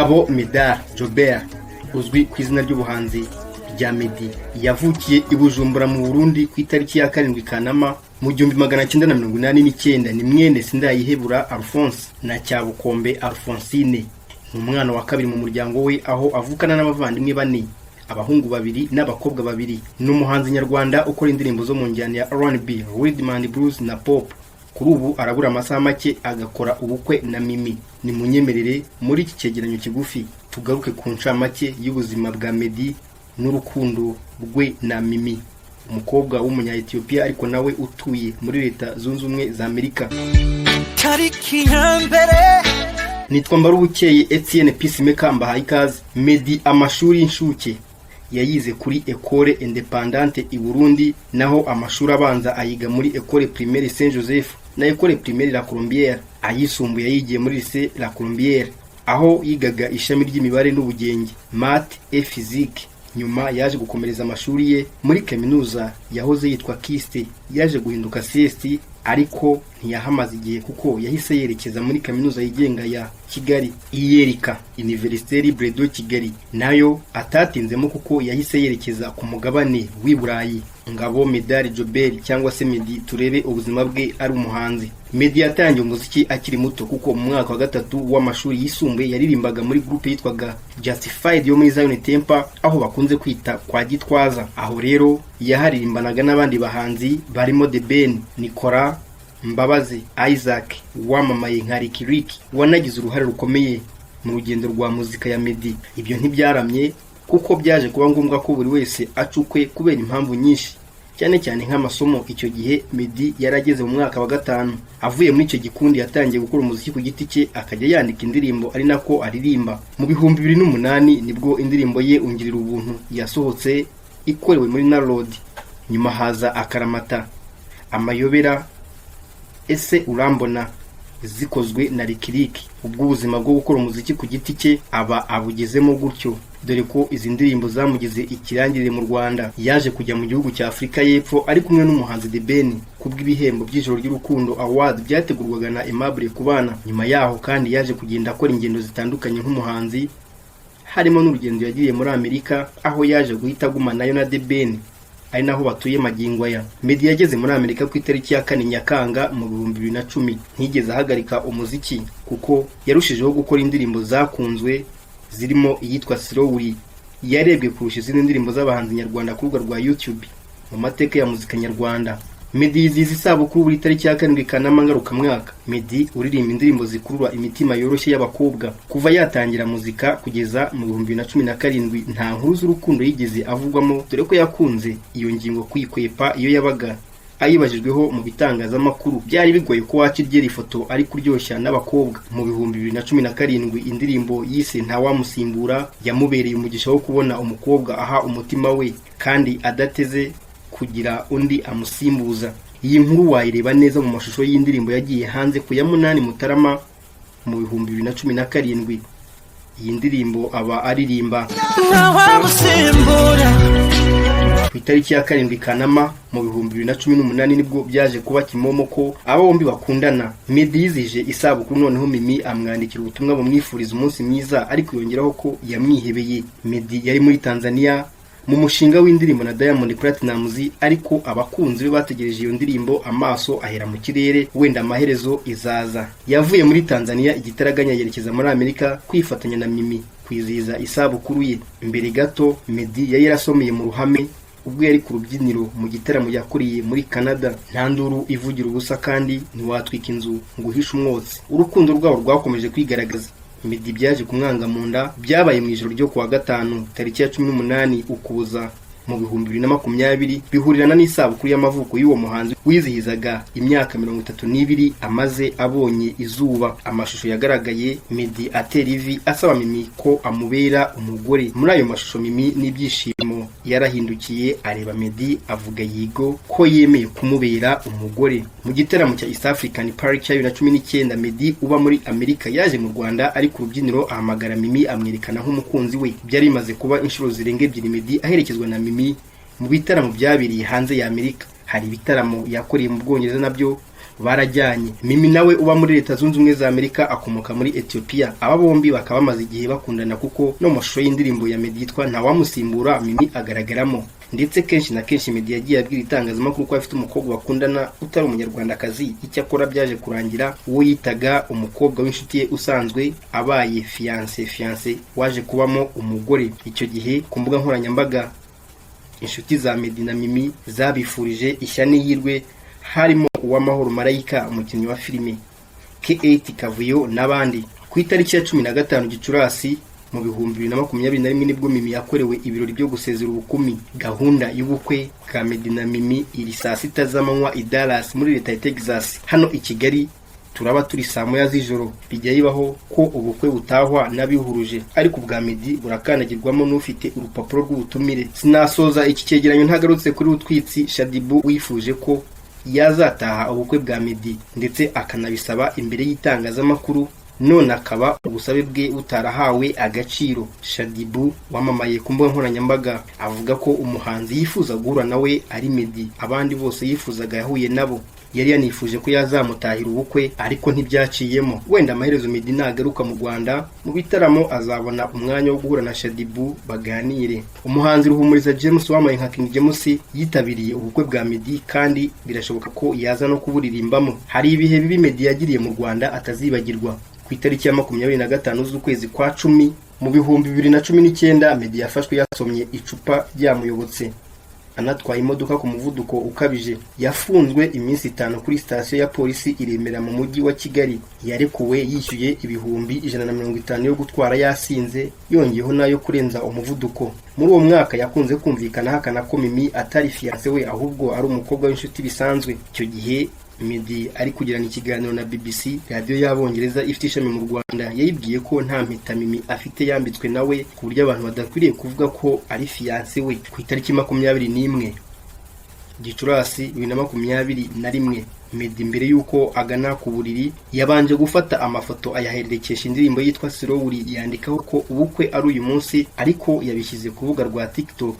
Ngabo Medard Jobert uzwi ku izina ry'ubuhanzi rya Meddy yavukiye i Bujumbura mu Burundi ku itariki ya 7 Kanama mu 1989. Ni mwene Sindayihebura Alphonse na Cyabukombe Alphonsine. Umwana wa kabiri mu muryango we aho avukana n'abavandimwe bane, abahungu babiri n'abakobwa babiri. N'umuhanzi nyarwanda ukora indirimbo zo mu njyana ya R&B, rhythm and blues na pop. Kuri ubu arabura amasaha make agakora ubukwe na Mimi. Ni munyemerere muri iki cyegeranyo kigufi tugaruke ku ncamake y'ubuzima bwa Meddy n'urukundo rwe na Mimi, umukobwa w'umunya Ethiopia ariko nawe utuye muri Leta Zunze Ubumwe za Amerika. Nitwa Mbarubukeye Etienne Peacemaker mbahaye ikaze. Meddy amashuri y'inshuke yayize kuri École Indépendante i Burundi, naho amashuri abanza ayiga muri École Primaire Saint Joseph na École Primaire La Colombière. Ayisumbuye yigiye muri Lycée La Colombière aho yigaga ishami ry'imibare n'ubugenge, math et physique. Nyuma yaje gukomereza amashuri ye muri kaminuza yahoze yitwa Kiste, yaje guhinduka CST ariko ntiyahamaze igihe kuko yahise yerekeza muri kaminuza yigenga ya Kigali Iyerika Université Libre de Kigali, nayo atatinzemo kuko yahise yerekeza ku mugabane w'i Burayi. Ngabo Medard Jobert cyangwa se Meddy turebe ubuzima bwe ari umuhanzi. Meddy yatangiye umuziki akiri muto kuko mu mwaka wa 3 w'amashuri yisumbuye yaririmbaga muri groupe yitwaga Justified yo muri Zion Temple, aho bakunze kwita kwa Gitwaza. Aho rero yaharirimbanaga n'abandi bahanzi barimo The Ben, Nicolas, Mbabazi, Isaac wamamaye nka Ricky Rick, wanagize uruhare rukomeye mu rugendo rwa muzika ya Meddy. Ibyo ntibyaramye kuko byaje kuba ngombwa ko buri wese acukwe kubera impamvu nyinshi, cyane cyane nk'amasomo. Icyo gihe Meddy yarageze mu mwaka wa 5. Avuye muri icyo gikundi yatangiye gukora umuziki ku giti cye, akajya yandika indirimbo ari nako aririmba. Mu 2008 nibwo indirimbo ye Ungirira Ubuntu yasohotse ikorewe muri Narod. Nyuma haza Akaramata, Amayobera, Ese Urambona zikozwe na Ricky Rick. Ubwo ubuzima bwo gukora umuziki ku giti cye aba abugezemo gutyo, dore ko izi ndirimbo zamugize ikirangirire mu Rwanda. Yaje kujya mu gihugu cya Afrika y'Epfo ari kumwe n'umuhanzi The Ben kubw'ibihembo by'ijoro ry'urukundo award byategurwaga na Aimable Kubana. Nyuma yaho kandi yaje kugenda akora ingendo zitandukanye nk'umuhanzi, harimo n'urugendo yagiriye muri Amerika aho yaje guhita agumanayo na The Ben ari naho batuye magingo aya. Meddy yageze muri Amerika ku itariki ya 4 Nyakanga mu 2010. Ntigeze ahagarika umuziki kuko yarushijeho gukora indirimbo zakunzwe zirimo iyitwa Slowly, yarebwe kurusha izindi ndirimbo z'abahanzi nyarwanda ku rubuga rwa YouTube mu mateka ya muzika nyarwanda. Meddy yizihiza isabukuru buri tariki ya 7 Kanama ngarukamwaka. Meddy uririmba indirimbo zikurura imitima yoroshye y'abakobwa. Kuva yatangira muzika kugeza mu 2017 nta nkuru z'urukundo yigeze avugwamo, dore ko yakunze iyo ngingo kwikwepa iyo yabaga ayibajijweho mu bitangazamakuru. Byari bigoye ko wakirye ifoto ari kuryoshya n'abakobwa. Mu 2017 indirimbo yise Ntawamusimbura yamubereye umugisha wo kubona umukobwa aha umutima we kandi adateze kugira undi amusimbuza. Iyi nkuru wayireba neza mu mashusho y'indirimbo yagiye hanze ku ya 8 Mutarama mu 2017. Iyi ndirimbo aba aririmba ku itariki ya 7 Kanama mu 2018 nibwo byaje kuba kimomo ko aba bombi bakundana. Meddy yizije isabukuru, noneho Mimi amwandikira ubutumwa bumwifuriza umunsi mwiza ariko yongeraho ko yamwihebeye. Meddy yari muri Tanzania mu mushinga w'indirimbo na Diamond Platnumz, ariko abakunzi be bategereje iyo ndirimbo amaso ahera mu kirere, wenda amaherezo izaza. Yavuye muri Tanzania igitaraganya yerekeza muri Amerika kwifatanya na Mimi kwizihiza isabukuru ye. Mbere gato Meddy yari yarasomeye mu ruhame ubwo yari ku rubyiniro mu gitaramo yakuriye muri Canada. Nta nduru ivugira ubusa kandi ntiwatwika inzu ngo uhishe umwotsi. Urukundo rwabo rwakomeje kwigaragaza. Meddy byaje kumwanga mu nda, byabaye mu ijoro ryo kuwa 5 tariki ya 18 Ukuboza mu 2020, bihurirana n'isabukuru y'amavuko y'uwo muhanzi wizihizaga imyaka 32 amaze abonye izuba. Amashusho yagaragaye Meddy atera ivi asaba Mimi ko amubera umugore. Muri ayo mashusho Mimi n'ibyishimo yarahindukiye areba Meddy avuga yigo ko yemeye kumubera umugore. Mu gitaramo cya East African Park cya 2019 Meddy uba muri Amerika yaje mu Rwanda ari ku rubyiniro ahamagara Mimi amwerekana nk'umukunzi we. Byari bimaze kuba inshuro zirenga 2 Meddy aherekezwa na Mimi mu bitaramo byabiriye hanze ya Amerika. Hari ibitaramo yakoreye mu Bwongereza nabyo barajyanye. Mimi nawe uba muri Leta Zunze Ubumwe za Amerika akomoka muri Ethiopia. Aba bombi bakaba bamaze igihe bakundana kuko no mashusho y'indirimbo ya Meddy yitwa Ntawamusimbura Mimi agaragaramo. Ndetse kenshi na kenshi Meddy yagiye abwira itangazamakuru ko afite umukobwa bakundana utari umunyarwandakazi. Icyakora byaje kurangira uwo yitaga umukobwa w'inshuti ye usanzwe abaye fiancé waje kubamo umugore. Icyo gihe ku mbuga nkoranyambaga inshuti za Meddy na Mimi zabifurije ishya n'ihirwe, harimo Uwamahoro Marayika umukinnyi wa filime, K8 Kavuyo n'abandi. Ku itariki ya 15 Gicurasi mu 2021 nibwo Mimi yakorewe ibirori byo gusezera ubukumi. Gahunda y'ubukwe bwa Meddy na Mimi iri saa 6 z'amanywa i Dallas muri Leta ya Texas. Hano i Kigali turaba turi saa moya z'ijoro. Bijya yibaho ko ubukwe butahwa n'abihuruje, ariko bwa Meddy burakanagirwamo n'ufite urupapuro rw'ubutumire. Sinasoza iki cyegeranyo ntagarutse kuri utwitsi Shadibu wifuje ko yazataha ubukwe bwa Meddy ndetse akanabisaba imbere y'itangazamakuru, none akaba ubusabe bwe butarahawe agaciro. Shadibu wamamaye ku mbuga nkoranyambaga avuga ko umuhanzi yifuza guhura nawe ari Meddy, abandi bose yifuzaga yahuye nabo. Yari yanifuje ko yazamutahira ubukwe ariko ntibyaciyemo. Wenda amaherezo Meddy nagaruka mu Rwanda mu bitaramo azabona umwanya wo guhura na Shadibu baganire. Umuhanzi Ruhumuriza James wamaye nka King James yitabiriye ubukwe bwa Meddy kandi birashoboka ko yaza no kuburirimbamo. Hari ibihe bibi Meddy yagiriye mu Rwanda atazibagirwa. Ku itariki ya 25 z'ukwezi kwa 10 mu 2019 Meddy yafashwe yasomye icupa ryamuyobotse anatwaye imodoka ku muvuduko ukabije. Yafunzwe iminsi 5 kuri station ya polisi iremera mu mujyi wa Kigali. Yarekuwe yishyuye ibihumbi 150 yo gutwara yasinze, yongeyeho nayo kurenza umuvuduko. Muri uwo mwaka yakunze kumvikana hakana ko Mimi atari fiancé we ahubwo ari umukobwa w'inshuti bisanzwe. Icyo gihe Meddy ari kugirana ikiganiro na BBC, radio y'Abongereza ifite ishami mu Rwanda, yayibwiye ko nta mpeta Mimi afite yambitswe nawe ku buryo abantu badakwiriye kuvuga ko ari fiancé we. Ku itariki 21 Gicurasi 2021 Meddy mbere yuko agana ku buriri yabanje gufata amafoto ayaherekesha indirimbo yitwa Slowly, yandikaho ko ubukwe ari uyu munsi, ariko yabishyize ku rubuga rwa TikTok.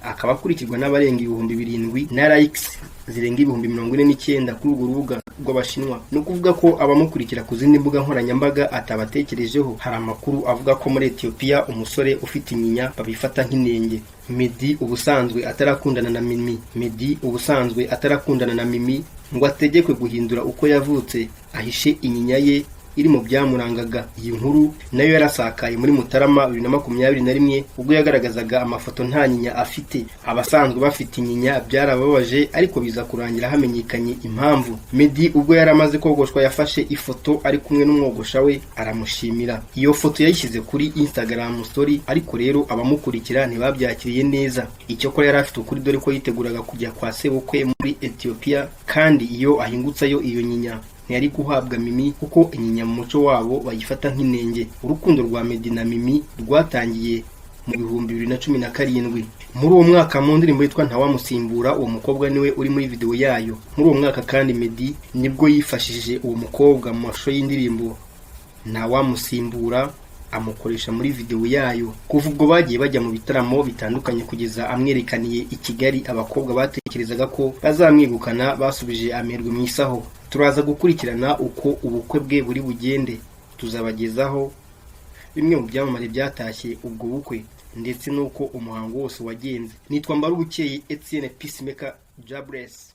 Akaba akurikirwa n'abarenga 7,000 na likes zirenga 49,000 kuri urwo rubuga rw'Abashinwa. No kuvuga ko abamukurikira ku zindi mbuga nkoranyambaga atabatekerejeho. Hari amakuru avuga ko muri Ethiopia umusore ufite inyinya babifata nk'inenge. Meddy ubusanzwe atarakundana na Mimi. Meddy ubusanzwe atarakundana na Mimi ngo ategekwe guhindura uko yavutse ahishe inyinya ye iri mu byamurangaga. Iyi nkuru nayo yarasakaye muri Mutarama 2021 ubwo yagaragazaga amafoto nta nyinya afite. Abasanzwe bafite inyinya byarababaje, ariko biza kurangira hamenyekanye impamvu. Meddy ubwo yaramaze kogoshwa yafashe ifoto ari kumwe n'umwogosha we aramushimira. Iyo foto yayishyize kuri Instagram story, ariko rero abamukurikira ntibabyakiriye neza. Icyo ko yari afite ukuri, dore ko yiteguraga kujya kwa sebukwe muri Ethiopia, kandi iyo ahingutsayo iyo nyinya ntiyari guhabwa Mimi kuko inyinya mu muco wabo bayifata nk'inenge. Urukundo rwa Meddy na Mimi rwatangiye mu 2017. Muri uwo mwaka mu ndirimbo yitwa Ntawamusimbura, uwo mukobwa niwe uri muri video yayo. Muri uwo mwaka kandi Meddy nibwo yifashishije uwo mukobwa mu mashusho y'indirimbo Ntawamusimbura amukoresha muri video yayo. Kuva ubwo bagiye bajya mu bitaramo bitandukanye kugeza amwerekaniye i Kigali. Abakobwa batekerezaga ko bazamwegukana basubije amerwe mu isaho. Turaza gukurikirana uko ubukwe bwe buri bugende. Tuzabagezaho bimwe mu byamamare byatashye ubwo bukwe ndetse nuko umuhango wose wagenze. Nitwa Mbarubukeye Etienne Peacemaker. Jobless.